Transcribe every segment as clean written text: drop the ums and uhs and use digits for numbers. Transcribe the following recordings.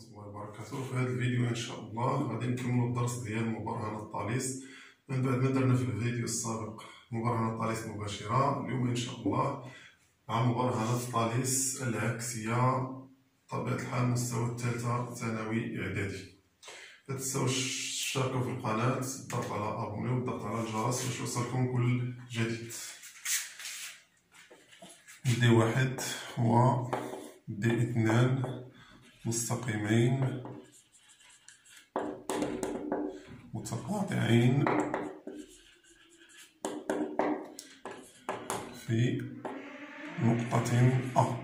الله وبركاته. في هذا الفيديو ان شاء الله غادي نكملوا الدرس ديال مبرهنات طاليس من بعد ما درنا في الفيديو السابق مبرهنات طاليس مباشره. اليوم ان شاء الله مع مبرهنات طاليس العكسيه طبيعه الحال مستوى الثالثه ثانوي اعدادي. لا تنساو تشتركوا في القناه، الضغط على ابوني والضغط على الجرس باش يوصلكم كل جديد. دي واحد و دي اثنان مستقيمين متقاطعين في نقطة A.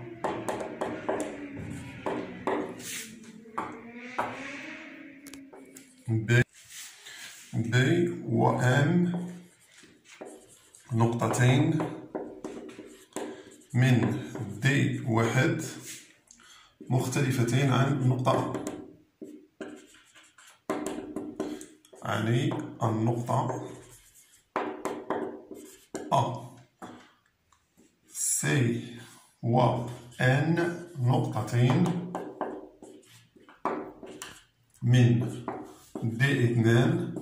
B و M نقطتين من D واحد مختلفتين عن النقطة A، يعني النقطة A. C و N نقطتين من D اثنان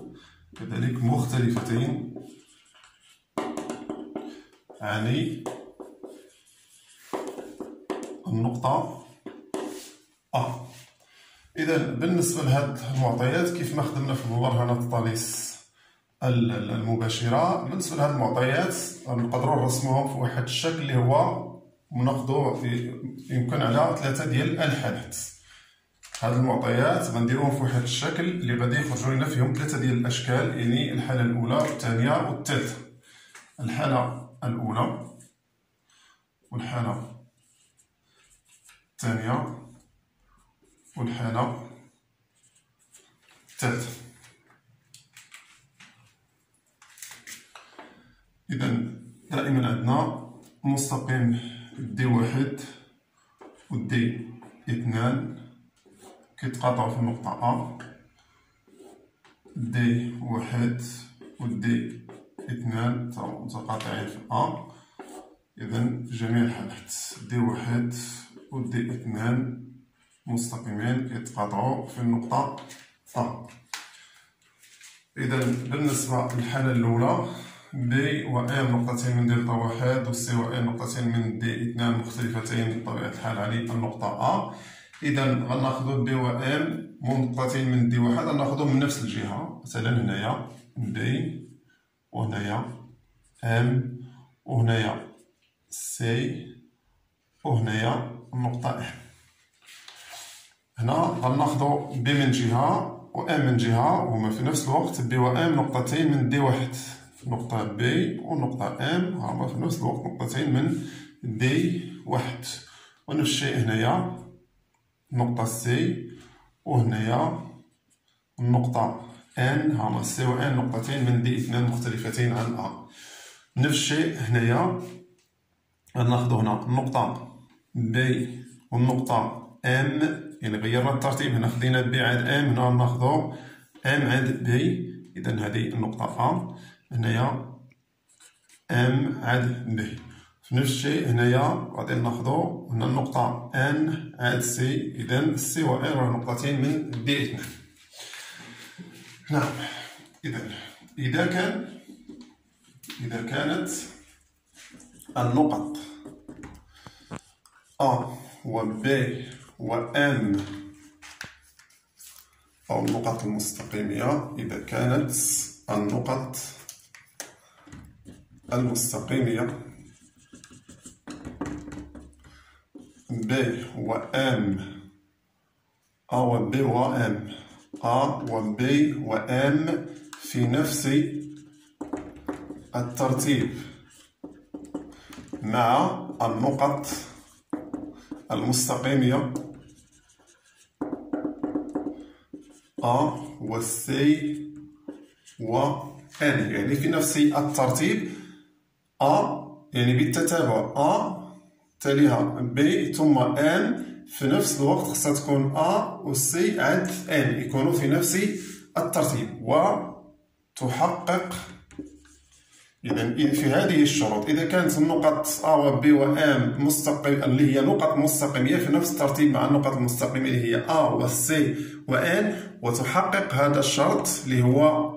كذلك مختلفتين، يعني النقطة A. إذا بالنسبة لهاد المعطيات كيف ما خدمنا في مبرهنات طاليس المباشرة، بالنسبة لهاد المعطيات نقدروا نرسموهم في واحد الشكل اللي هو ناخدو يمكن على 3 ديال الحالات. هاد المعطيات غنديروهم في واحد الشكل اللي غادي يخرجوا لنا فيهم 3 ديال الأشكال، يعني الحالة الأولى والثانية والثالثة. الحالة الأولى والحالة الثانية والحالة الثالثة. إذا دائما عندنا مستقيم دي واحد و دي اثنان كيتقاطعوا في النقطة A، دي واحد و دي اثنان متقاطعين في A. إذا في جميع الحالات دي واحد و دي اثنان مستقيمين كيتقاطعوا في النقطة A. إذا بالنسبة للحالة الأولى بي و M نقطتين من دلتا واحد و سي و N نقطتين من دي اثنان مختلفتين بطبيعة الحال على النقطة A. إذا غناخدو بي و M نقطتين من دي واحد غناخدوهم من نفس الجهة، مثلا هنايا بي وهنايا M وهنايا سي وهنايا النقطة M. هنا غناخدو بي من جهة و M من جهة وهما في نفس الوقت بي و M نقطتين من دي واحد، نقطة بي و نقطة M هما في نفس الوقت نقطتين من دي واحد. ونفس الشيء هنايا نقطة سي وهنايا النقطة N هما سي و N نقطتين من دي اثنان مختلفتين عن A. نفس الشيء هنايا غناخدو هنا النقطة بي والنقطة M، يعني غيرنا الترتيب، هنا خدينا بي عند M، هنا غناخدو M عند بي. إذا هذه النقطة A، هنايا M عند بي. في نفس الشيء هنايا غادي ناخدو هنا النقطة N عند سي. إذا سي و N راه نقطتين من دي اثنان. نعم. إذا كانت النقط A و B و M أو النقط المستقيمية، إذا كانت النقط المستقيمية B و M A و B و M A و B و M في نفس الترتيب مع النقط المستقيمية A و C و N، يعني في نفس الترتيب A يعني بالتتابع A تليها B ثم N في نفس الوقت خصها تكون A و C عند N يكونوا في نفس الترتيب، وتحقق إذا في هذه الشروط إذا كانت النقط A و B و M اللي هي نقط مستقيمية في نفس الترتيب مع النقط المستقيمة اللي هي A و C و N، وتحقق هذا الشرط اللي هو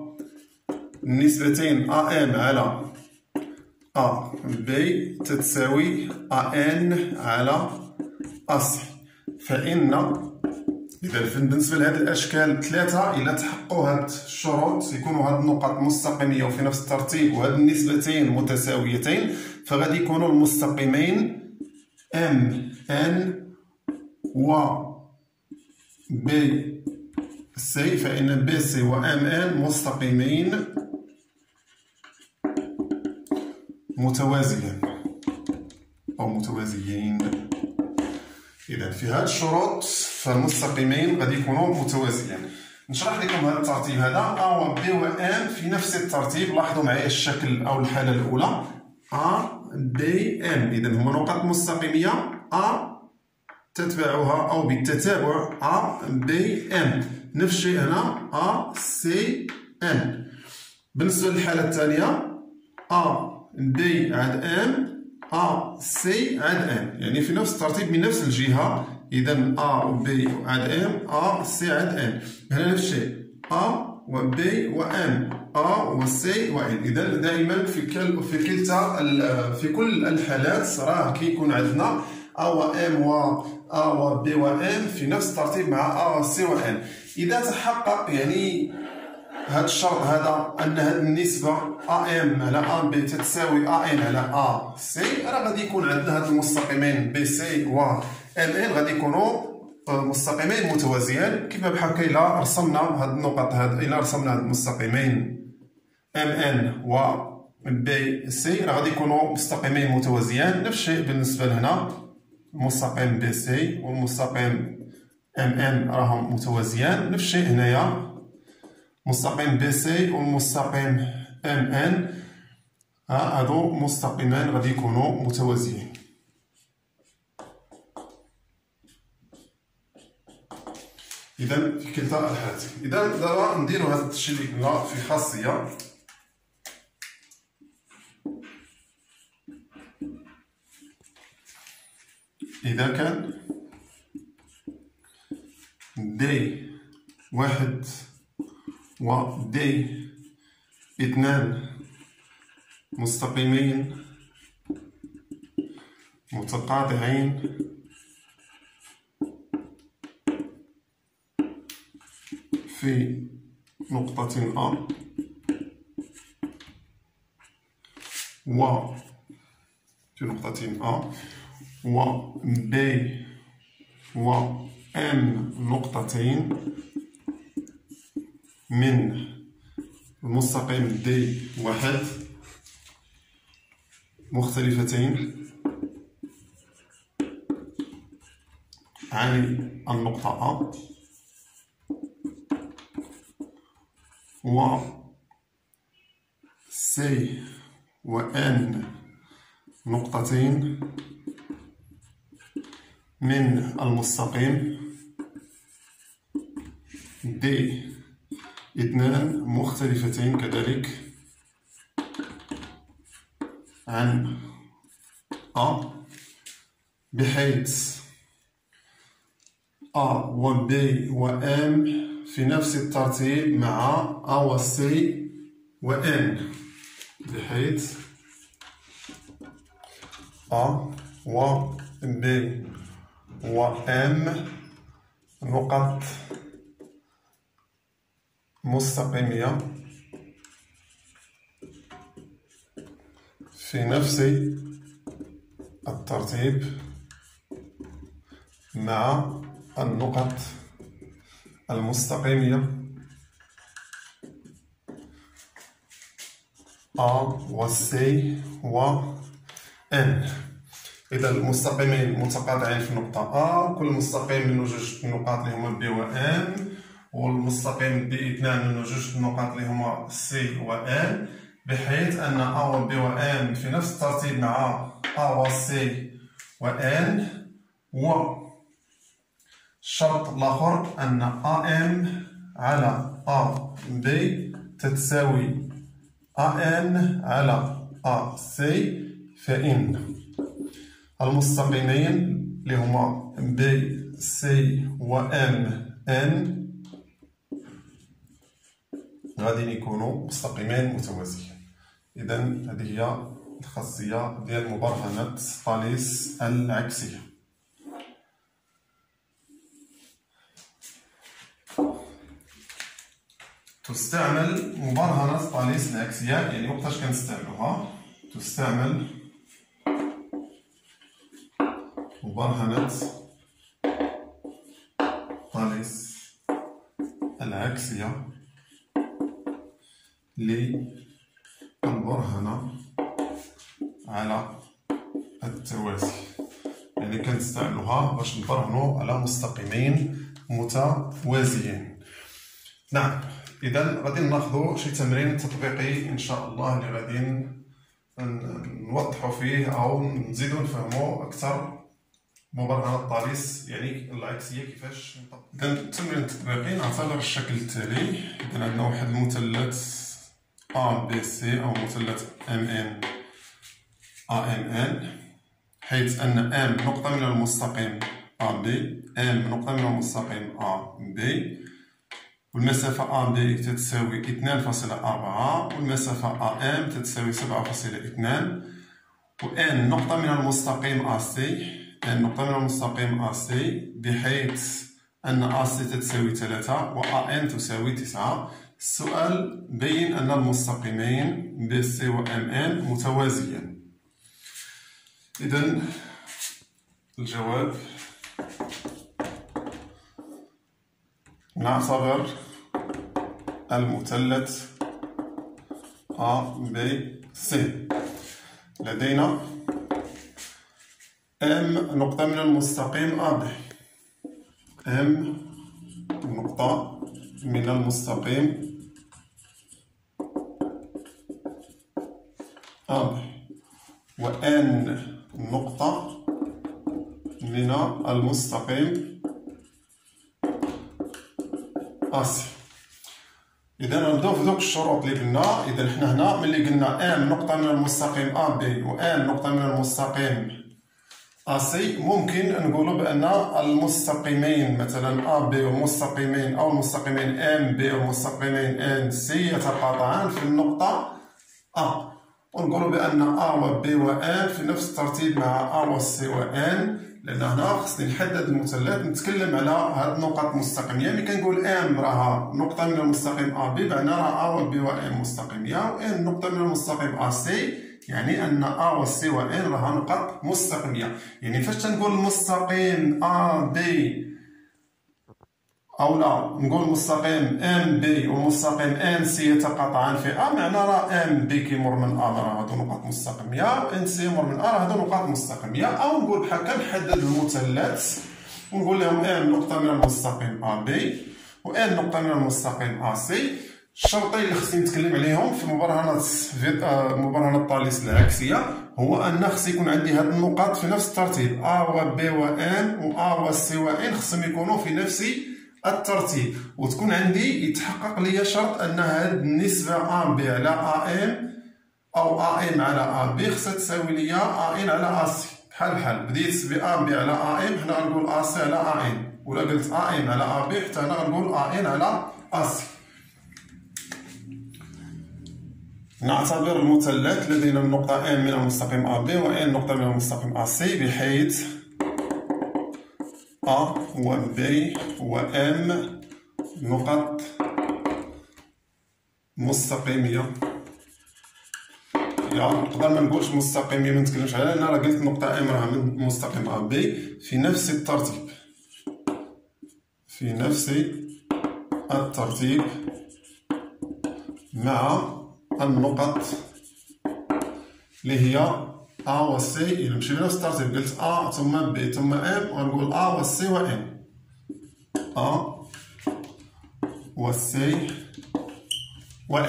النسبتين AM على AB تتساوي AN على AC، فإن إذا بالنسبة لهذه الأشكال ثلاثة إلا تحققوا هاد الشروط يكونوا هاد النقط مستقيمية وفي نفس الترتيب وهاد النسبتين متساويتين، فغادي يكونوا المستقيمين MN و BC، فإن BC و MN مستقيمين متوازيين أو متوازيين. إذا في هاد الشروط فالمستقيمين غادي يكونوا متوازيين. نشرح لكم هذا الترتيب هذا A و B و M في نفس الترتيب. لاحظوا معايا الشكل أو الحالة الأولى A B M، إذا هما نقط مستقيمية A تتبعها أو بالتتابع A B M. نفس الشيء هنا A C N. بالنسبة للحالة الثانية A B عاد M A C عاد M، يعني في نفس الترتيب من نفس الجهة. إذا A و B عاد M A C عاد M. هنا نفس الشيء A و B و M A و C و N. إذا دائما في كل الحالات راه كيكون عندنا A و M و A و B و M في نفس الترتيب مع A و C و N. إذا تحقق يعني هذا الشرط هذا أن هذه النسبة AM على AB تتساوي AN على AC، راه غادي يكون عندنا هاد المستقيمين BC و MN غادي يكونوا مستقيمين متوازيين. كيف بحال هكا إلا رسمنا هاد النقط إلا رسمنا هاد المستقيمين MN و BC راه غادي يكونوا مستقيمين متوازيين. نفس الشيء بالنسبة لهنا المستقيم BC والمستقيم MN راهم متوازيين. نفس الشيء هنايا مستقيم BC والمستقيم MN هادو مستقيمان غادي يكونوا متوازيين. إذا في كلتا الحالات. إذا دابا نديرو هاد الشيء اللي قلنا في خاصية. إذا كان D1 و D2 مستقيمين متقاطعين في نقطة A و في نقطة A و B و M نقطتين من المستقيم D1 مختلفتين عن النقطة A و C و N نقطتين من المستقيم D2 مختلفتين كذلك عن A، بحيث A و B و M في نفس الترتيب مع A و C و N، بحيث A و B و M نقط مستقيمية في نفس الترتيب مع النقط المستقيمية A و C و N. إذا المستقيمين متقاطعين في نقطة A، وكل مستقيم منه جوج نقاط اللي هما B و M، والمستقيم D2 منه جوج نقاط اللي هما C و N، بحيث أن A و B و M في نفس الترتيب مع A و C و N. والشرط الآخر أن AM على AB تتساوي AN على AC، فإن المستقيمين اللي هما BC و MN غادي يكونوا مستقيمين متوازيين. إذا هذه هي الخاصية ديال مبرهنة طاليس العكسية. تستعمل مبرهنة طاليس العكسية، يعني وقتاش كنستعملوها؟ تستعمل مبرهنة طاليس العكسية للبرهنة على التوازي، يعني كنستعملوها باش نبرهنو على مستقيمين متوازيين. نعم، إذا غادي ناخذو شي تمرين تطبيقي إن شاء الله اللي غادي نوضحو فيه أو نزيدو نفهمو أكثر مبرهنة طاليس يعني العكسية كيفاش نطبق. إذا التمرين التطبيقي نعتبر الشكل التالي. إذا عندنا واحد المثلث ABC أو مثلث MN AMN، حيث أن M نقطة من المستقيم AB، M نقطة من المستقيم AB، والمسافة AB تتساوي 2.4، والمسافة AM تتساوي 7.2، و N نقطة من المستقيم AC، N نقطة من المستقيم AC بحيث أن AC تتساوي 3 و AN تساوي 9. السؤال بين أن المستقيمين BC و MN متوازيان. إذن الجواب نعتبر المثلث ABC لدينا M نقطة من المستقيم AB، M نقطة من المستقيم AB، و N نقطة من المستقيم AC. إذا نبداو في دوك الشروط اللي قلنا. إذا حنا هنا ملي قلنا M نقطة من المستقيم AB و N نقطة من المستقيم AC، ممكن نقولوا بأن المستقيمين مثلا AB والمستقيمين أو المستقيمين MB والمستقيمين NC يتقاطعان في النقطة A، ونقولوا بأن A و B و N في نفس الترتيب مع A و C و N، لأن هنا خصني نحدد المثلث نتكلم على هاد النقط مستقيمية. ملي كنقول M راها نقطة من المستقيم AB معنى راه A و B و N مستقيمية، و N نقطة من المستقيم AC يعني أن A و C و N راها نقط مستقيمية. يعني فاش تنقول مستقيم AB أو لا نقول مستقيم MB ومستقيم NC يتقاطعان في A، معنى راه MB كيمر من A راه هادو نقط مستقيمية، و NC يمر من A راه هادو نقط مستقيمية. أو نقول بحال هكا نحدد المثلث ونقول لهم M نقطة من المستقيم AB و N نقطة من المستقيم AC. الشرطين اللي خصني نتكلم عليهم في مبرهنة طاليس العكسية هو أن خص يكون عندي هاد النقاط في نفس الترتيب، A و B و N و A و C و N خصهم يكونوا في نفس الترتيب، وتكون عندي يتحقق لي شرط أن هاد النسبة AB على AM أو AM على AB خصها تساوي لي AN على AC. بحال بديت ب AB على AM حنا غنقول AC على AM، ولا قلت AM على AB حتى هنا غنقول AN على AC. نعتبر المثلث لدينا النقطة M من المستقيم AB و N نقطة من المستقيم AC بحيث A و B و M نقط مستقيمية. نقدر ما نقولش مستقيمية ما نتكلمش عليها لأن راه قلت نقطة M راها من مستقيم AB في نفس الترتيب، في نفس الترتيب مع النقط اللي هي A و C. إلا مشي بنفس الترتيب قلت A ثم B ثم M وغنقول A و C و M، A و C و M.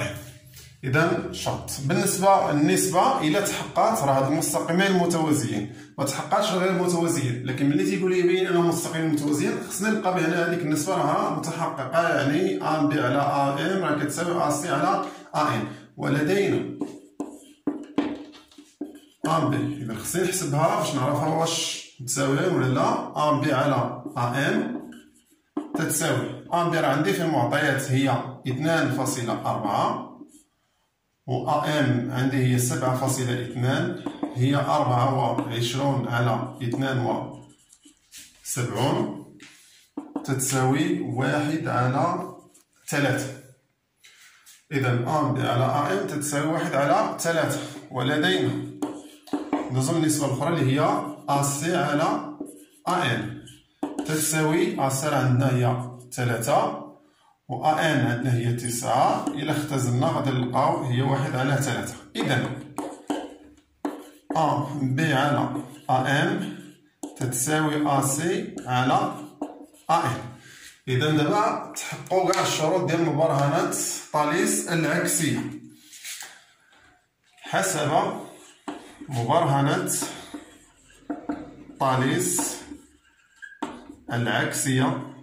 إذا شرط بالنسبة للنسبة إلا تحققت راه هاد المستقيمين متوازيين، ما تحققش غير متوازيين، لكن ملي تيقول لي يبين أنهم مستقيمين متوازيين خصني نلقى بهنا هذيك النسبة راها متحققة، يعني AB على AM راه كتساوي AC على AM. ولدينا أ بي. إذا خصني نحسبها باش نعرفها واش متساويين ولا لا. أ بي على أ إم تتساوي أ بي راه عندي في المعطيات هي 2.4 و أ إم عندي هي 7.2 هي 24 على 72 تتساوي 1 على 3. إذا أ بي على أ إم تتساوي 1 على 3. ولدينا ندوزو للنسبة الأخرى اللي هي أ سي على أ إن تتساوي أ سي عندنا هي 3 و أ إن عندنا هي 9. إلا اختزلنا غادي نلقاو هي 1 على 3. إذا أ بي على أ إم تتساوي أ سي على أ إن. إذا دابا تحققوا كاع الشروط ديال مبرهنات طاليس العكسية. حسب مبرهنة طاليس العكسية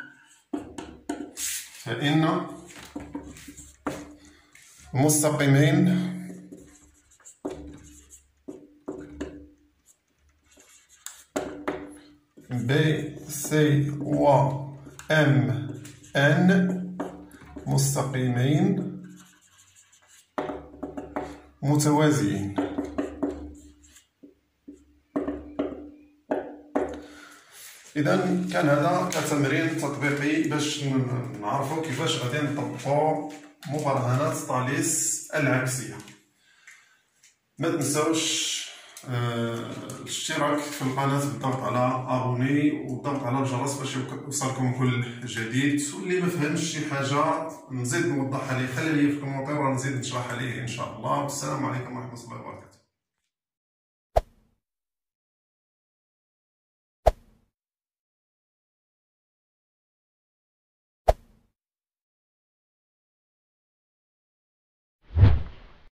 فإن مستقيمين B C و M N مستقيمين متوازيين. إذا كان هذا كتمرين تطبيقي باش نعرفوا كيفاش غادي نطبقوا مبرهنات طاليس العكسية. ما تنساوش الاشتراك في القناة بالضغط على ابوني والضغط على الجرس باش يوصلكم كل جديد. واللي ما فهمش شي حاجة نزيد نوضحها ليه خلي لي في الكومنتير ونزيد نشرحها ليه ان شاء الله. والسلام عليكم ورحمة الله وبركاته.